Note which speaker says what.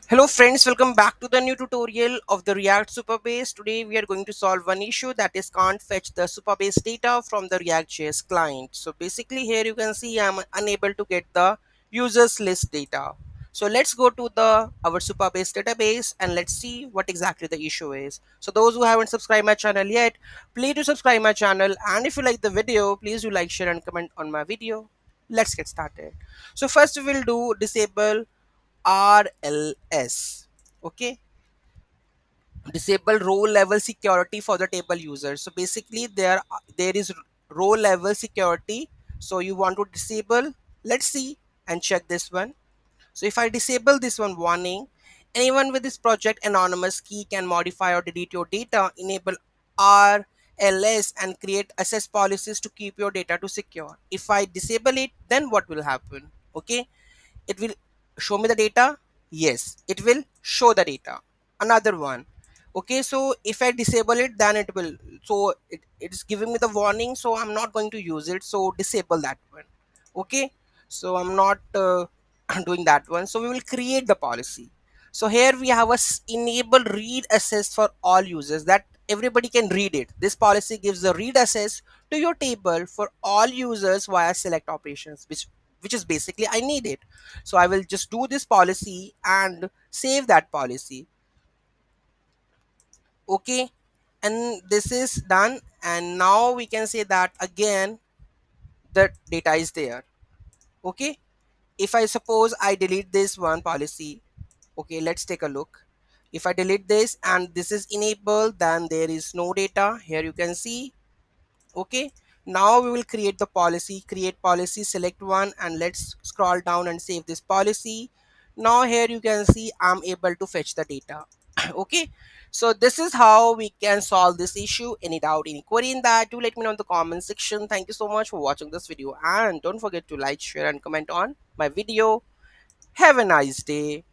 Speaker 1: Hello friends, welcome back to the new tutorial of the React Supabase. Today we are going to solve one issue, that is can't fetch the Supabase data from the ReactJs client. So basically here you can see I'm unable to get the users list data. So let's go to the our Supabase database and let's see what exactly the issue is. So those who haven't subscribed my channel yet, please do subscribe my channel, and if you like the video, please do like, share and comment on my video. Let's get started. So first we will do disable RLS. Okay, disable row level security for the table user. So basically there is row level security, so you want to disable. Let's see and check this one. So if I disable this one warning, anyone with this project anonymous key can modify or delete your data. Enable RLS and create access policies to keep your data to secure. If I disable it, then what will happen? Okay, it will show me the data. Yes, it will show the data. Another one. Okay, so if I disable it, then it will, so it's giving me the warning, so I'm not going to use it, so disable that one. Okay, so I'm not doing that one, so we will create the policy. So here we have a enable read access for all users, that everybody can read it. This policy gives the read access to your table for all users via select operations, which is basically I need it. So I will just do this policy and save that policy. Okay, and this is done, and now we can say that again the data is there. Okay, if I suppose I delete this one policy. Okay, let's take a look. If I delete this and this is enabled, then there is no data. Here you can see. Okay, now we will create the policy. Create policy, select one, and let's scroll down and save this policy. Now here you can see I'm able to fetch the data. Okay, so this is how we can solve this issue. Any doubt, any query in that, do let me know in the comment section. Thank you so much for watching this video, and don't forget to like, share and comment on my video. Have a nice day.